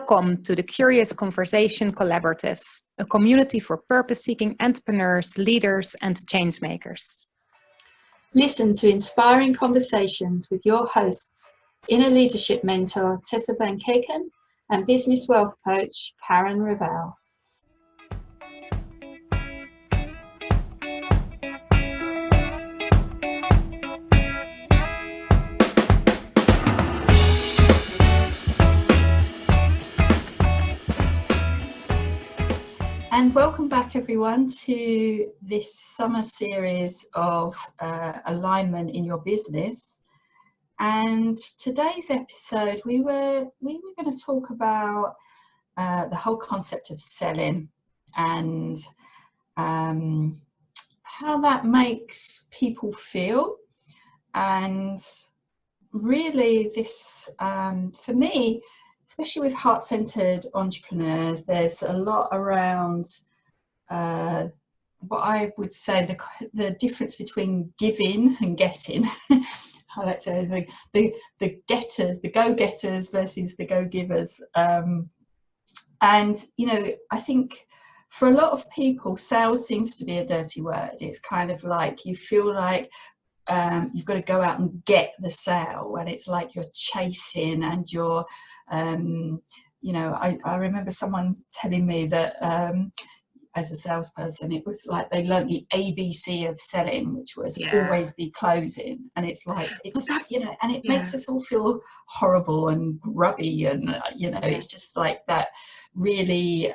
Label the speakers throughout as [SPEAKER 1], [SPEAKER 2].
[SPEAKER 1] Welcome to the Curious Conversation Collaborative, a community for purpose-seeking entrepreneurs, leaders, and changemakers.
[SPEAKER 2] Listen to inspiring conversations with your hosts, inner leadership mentor Tessa and business wealth coach Karen Ravel. And welcome back everyone to this summer series of alignment in your business. And today's episode, we were going to talk about the whole concept of selling and how that makes people feel. And really this, for me, especially with heart-centered entrepreneurs, there's a lot around what I would say the difference between giving and getting. I like to say the getters, the go-getters versus the go-givers. And, you know, I think for a lot of people, sales seems to be a dirty word. It's kind of like you feel like you've got to go out and get the sale, and it's like you're chasing and you're you know, I remember someone telling me that as a salesperson, it was like they learned the ABC of selling, which was always be closing. And it's like, it just, you know, and it makes us all feel horrible and grubby, and you know, it's just like that really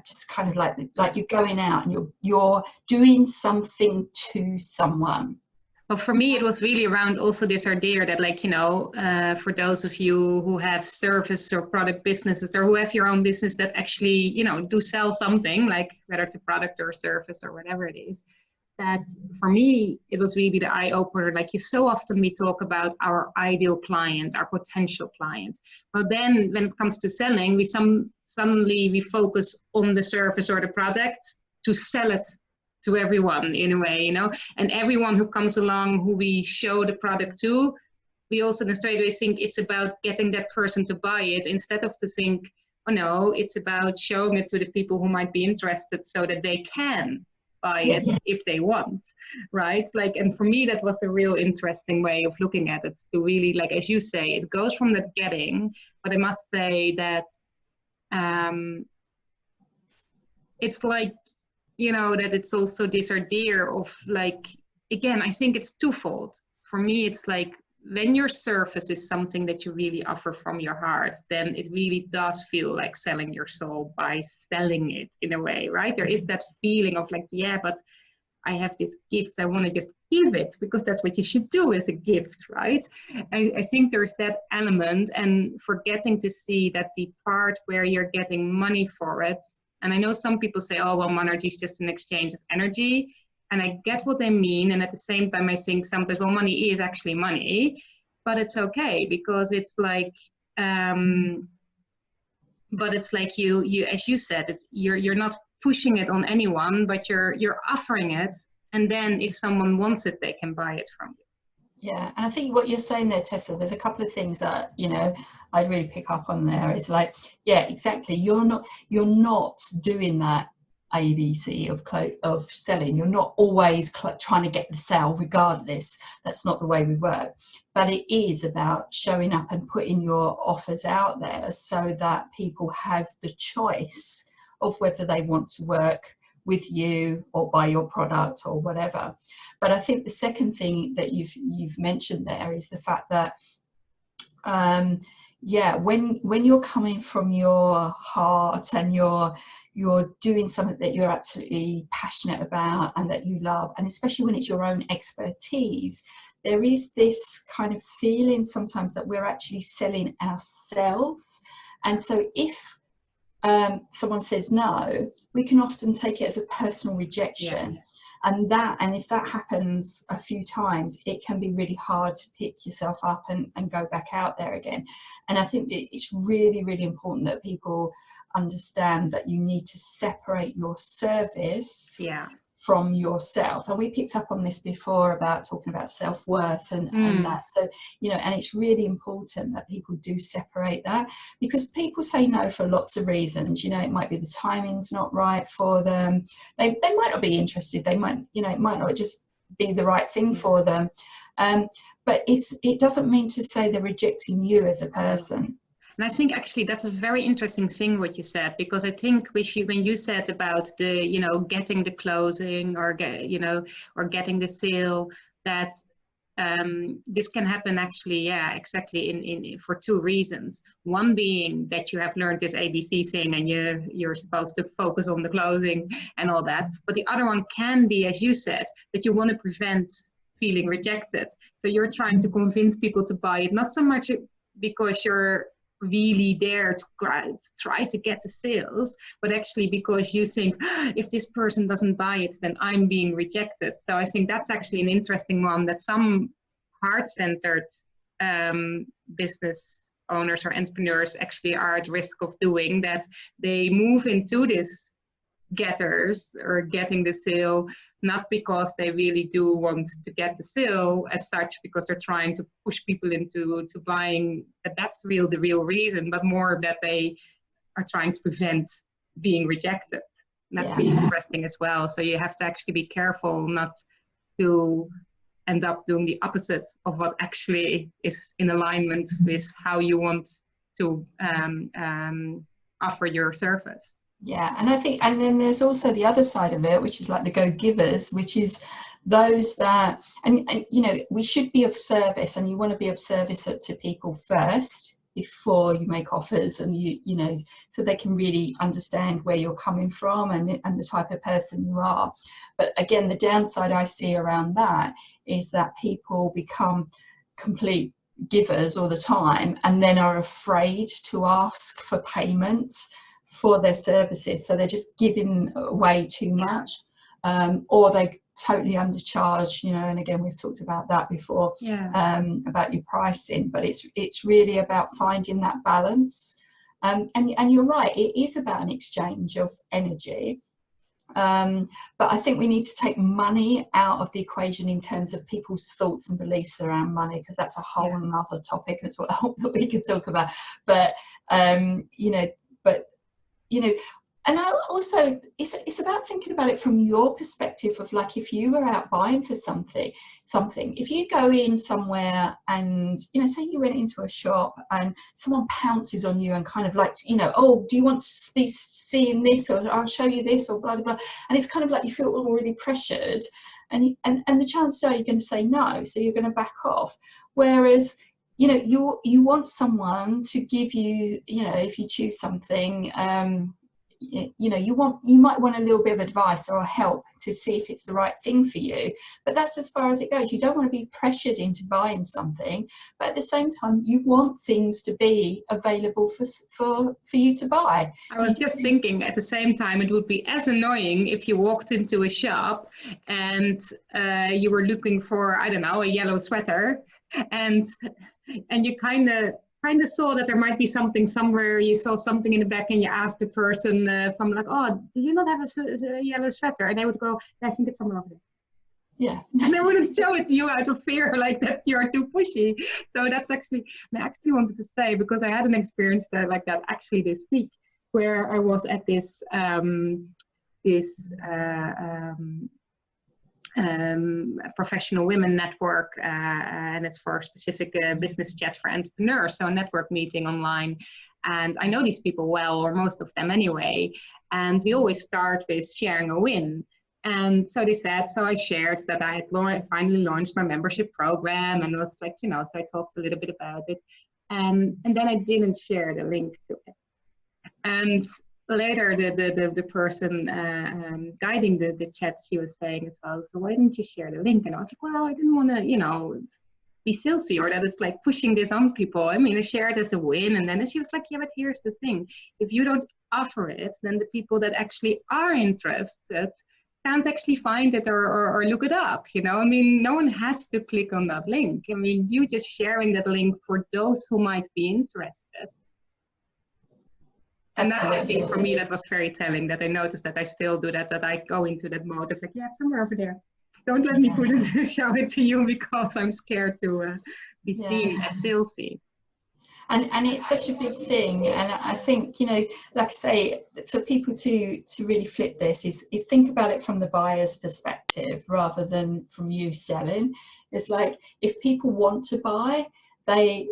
[SPEAKER 2] just kind of like you're going out and you're doing something to someone.
[SPEAKER 1] Well, for me, it was really around also this idea that, like, you know, for those of you who have service or product businesses, or who have your own business that actually, you know, do sell something, like whether it's a product or a service or whatever it is, that for me, it was really the eye opener. Like, you so often we talk about our ideal clients, our potential clients. But then when it comes to selling, we suddenly we focus on the service or the product to sell it to everyone in a way, you know, and everyone who comes along who we show the product to, we also in a straight way think it's about getting that person to buy it, instead of to think, oh no, it's about showing it to the people who might be interested so that they can buy it if they want, right? Like, and for me, that was a real interesting way of looking at it, to really, like, as you say, it goes from that getting, but I must say that it's like, you know, that it's also this idea of, like, again, I think it's twofold. For me, it's like, when your service is something that you really offer from your heart, then it really does feel like selling your soul by selling it in a way, right? There is that feeling of like, yeah, but I have this gift, I want to just give it, because that's what you should do, as a gift, right? I think there's that element, and forgetting to see that the part where you're getting money for it. And I know some people say, oh, well, monergy is just an exchange of energy. And I get what they mean. And at the same time, I think sometimes, well, money is actually money, but it's okay, because it's like, but it's like you, as you said, it's you're not pushing it on anyone, but you're offering it. And then if someone wants it, they can buy it from you.
[SPEAKER 2] Yeah, and I think what you're saying there, Tessa, there's a couple of things that, you know, I'd really pick up on there. It's like, yeah, exactly. You're not doing that ABC of selling. You're not always trying to get the sale regardless. That's not the way we work. But it is about showing up and putting your offers out there so that people have the choice of whether they want to work with you or buy your product or whatever. But I think the second thing that you've mentioned there is the fact that when you're coming from your heart and you're doing something that you're absolutely passionate about and that you love, and especially when it's your own expertise, there is this kind of feeling sometimes that we're actually selling ourselves. And so if someone says no, we can often take it as a personal rejection. And if that happens a few times, it can be really hard to pick yourself up and go back out there again. And I think it's really, really important that people understand that you need to separate your service from yourself. And we picked up on this before about talking about self-worth and that. So, you know, and it's really important that people do separate that, because people say no for lots of reasons. You know, it might be the timing's not right for them. They might not be interested. They might, you know, it might not just be the right thing for them. But it doesn't mean to say they're rejecting you as a person.
[SPEAKER 1] And I think actually that's a very interesting thing what you said, because I think when you said about the, you know, getting the closing or getting the sale, that this can happen actually, yeah, exactly in for two reasons. One being that you have learned this ABC thing and you're supposed to focus on the closing and all that. But the other one can be, as you said, that you want to prevent feeling rejected. So you're trying to convince people to buy it, not so much because you're really there to try to get the sales, but actually because you think, if this person doesn't buy it, then I'm being rejected. So I think that's actually an interesting one, that some heart-centered business owners or entrepreneurs actually are at risk of doing, that they move into this getters or getting the sale, not because they really do want to get the sale as such, because they're trying to push people into buying, that's the real reason, but more that they are trying to prevent being rejected. And that's really interesting as well. So you have to actually be careful not to end up doing the opposite of what actually is in alignment with how you want to offer your service.
[SPEAKER 2] Yeah, and I think, and then there's also the other side of it, which is like the go-givers, which is those that, and you know, we should be of service, and you want to be of service to people first before you make offers, and you know, so they can really understand where you're coming from and the type of person you are. But again, the downside I see around that is that people become complete givers all the time and then are afraid to ask for payment for their services, so they're just giving away too much, or they totally undercharge, you know. And again, we've talked about that before, about your pricing, but it's really about finding that balance, and you're right, it is about an exchange of energy, but I think we need to take money out of the equation in terms of people's thoughts and beliefs around money, because that's a whole another topic as well that we could talk about. But you know, and I also, it's about thinking about it from your perspective of, like, if you were out buying for something, if you go in somewhere and, you know, say you went into a shop and someone pounces on you and kind of like, you know, oh, do you want to be seeing this, or I'll show you this, or blah, blah, blah. And it's kind of like you feel already pressured, and the chances are you're going to say no, so you're going to back off. Whereas, you know, you want someone to give you, you know, if you choose something, you know, you might want a little bit of advice or help to see if it's the right thing for you, but that's as far as it goes. You don't want to be pressured into buying something, but at the same time you want things to be available for you to buy.
[SPEAKER 1] I was just thinking, at the same time, it would be as annoying if you walked into a shop and you were looking for, I don't know, a yellow sweater, and you kind of saw that there might be something somewhere, you saw something in the back, and you asked the person from, like, oh, do you not have a yellow sweater? And they would go, I think it's somewhere over there.
[SPEAKER 2] Yeah.
[SPEAKER 1] And they wouldn't show it to you out of fear, like that you're too pushy. So that's actually, I actually wanted to say, because I had an experience like that actually this week, where I was at this professional women network, and it's for a specific business chat for entrepreneurs, so a network meeting online. And I know these people well, or most of them anyway, and we always start with sharing a win. And so they said, so I shared that I had finally launched my membership program, and it was like, you know, so I talked a little bit about it, and then I didn't share the link to it. And later, the person guiding the chats, he was saying as well, so why didn't you share the link? And I was like, well, I didn't want to, you know, be salesy, or that it's like pushing this on people. I mean, I shared as a win. And then she was like, yeah, but here's the thing. If you don't offer it, then the people that actually are interested can't actually find it or look it up, you know. I mean, no one has to click on that link. I mean, you just sharing that link for those who might be interested. And that, I think,
[SPEAKER 2] Absolutely.
[SPEAKER 1] for me, that was very telling, that I noticed that I still do that I go into that mode of like, yeah, it's somewhere over there. Don't let me put it, show it to you, because I'm scared to be seen as salesy.
[SPEAKER 2] And it's such a big thing, and I think, you know, like I say, for people to really flip this is think about it from the buyer's perspective rather than from you selling. It's like, if people want to buy, they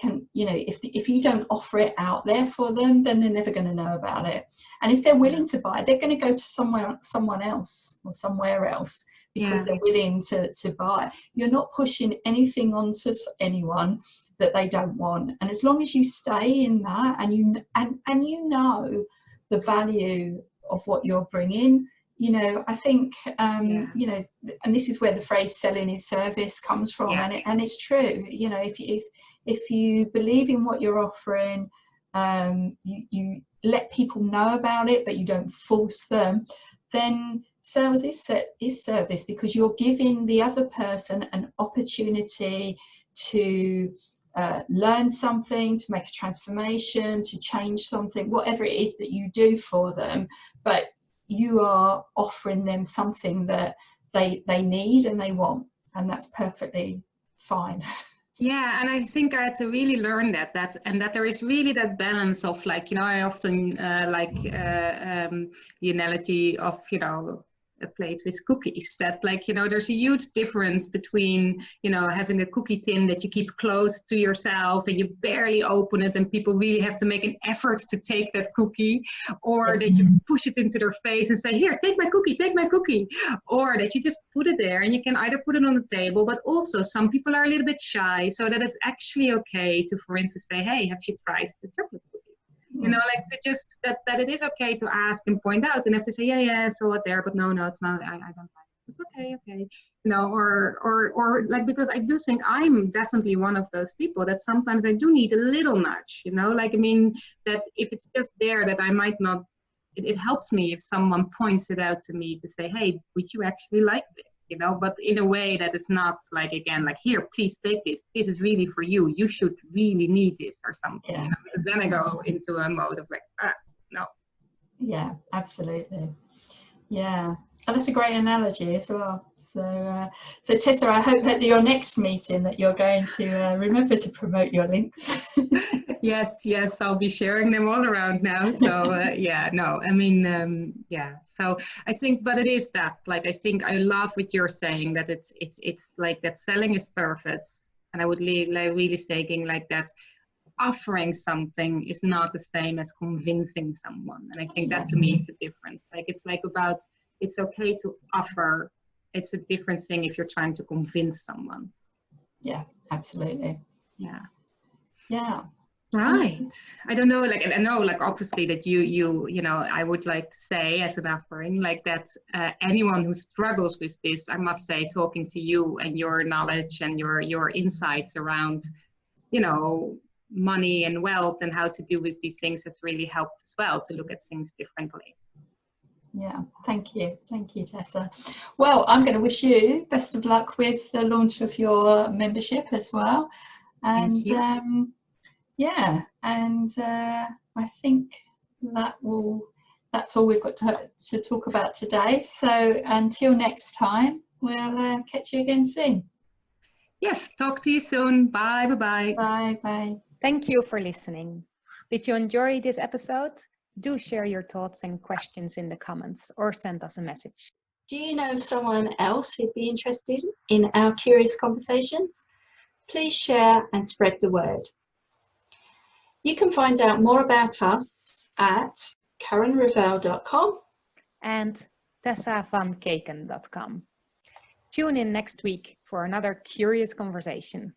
[SPEAKER 2] can, you know, if you don't offer it out there for them, then they're never going to know about it. And if they're willing to buy, they're going to go to someone else or somewhere else, because they're willing to buy. You're not pushing anything onto anyone that they don't want. And as long as you stay in that, and you know the value of what you're bringing, you know, I think, you know, and this is where the phrase selling is service comes from. And it's true. You know, if you believe in what you're offering, you let people know about it, but you don't force them, then sales is service, because you're giving the other person an opportunity to learn something, to make a transformation, to change something, whatever it is that you do for them. But you are offering them something that they need and they want, and that's perfectly fine.
[SPEAKER 1] Yeah, and I think I had to really learn that there is really that balance of, like, you know, I often the analogy of, you know, a plate with cookies, that, like, you know, there's a huge difference between, you know, having a cookie tin that you keep close to yourself and you barely open it and people really have to make an effort to take that cookie, or that you push it into their face and say, here, take my cookie, or that you just put it there, and you can either put it on the table, but also some people are a little bit shy, so that it's actually okay to, for instance, say, hey, have you tried the chocolate cookie? You know, like, to just that it is okay to ask and point out, and have to say, yeah, so what there, but no, it's not, I don't like it. It's okay, you know, or like, because I do think I'm definitely one of those people that sometimes I do need a little nudge, you know, like, I mean, that if it's just there, that I might not, it helps me if someone points it out to me to say, hey, would you actually like this? You know, but in a way that is not like, again, like, here, please take this. This is really for you. You should really need this, or something. You know? Because then I go into a mode of like, no.
[SPEAKER 2] Yeah, absolutely. Yeah, and that's a great analogy as well. So, so Tessa, I hope at your next meeting that you're going to remember to promote your links.
[SPEAKER 1] Yes, I'll be sharing them all around now. So yeah, no, I mean, yeah. So I think, but it is that, like, I think I love what you're saying, that it's like that selling is service, and I would really saying like that. Offering something is not the same as convincing someone, and I think that to me is the difference. Like, it's like about, it's okay to offer. It's a different thing if you're trying to convince someone.
[SPEAKER 2] Yeah, absolutely. Yeah.
[SPEAKER 1] Right. I don't know, like, I know, like, obviously that you know, I would like to say as an offering, like, that anyone who struggles with this, I must say, talking to you and your knowledge and your insights around, you know, money and wealth and how to do with these things has really helped as well to look at things differently.
[SPEAKER 2] Yeah, thank you, Tessa. Well, I'm going to wish you best of luck with the launch of your membership as well, and yeah, and I think that's all we've got to talk about today. So until next time, we'll catch you again soon.
[SPEAKER 1] Yes, talk to you soon. Bye.
[SPEAKER 2] Bye.
[SPEAKER 3] Thank you for listening. Did you enjoy this episode? Do share your thoughts and questions in the comments, or send us a message.
[SPEAKER 2] Do you know someone else who'd be interested in our curious conversations? Please share and spread the word. You can find out more about us at KarenRavel.com
[SPEAKER 3] and TessaVanKeken.com. Tune in next week for another curious conversation.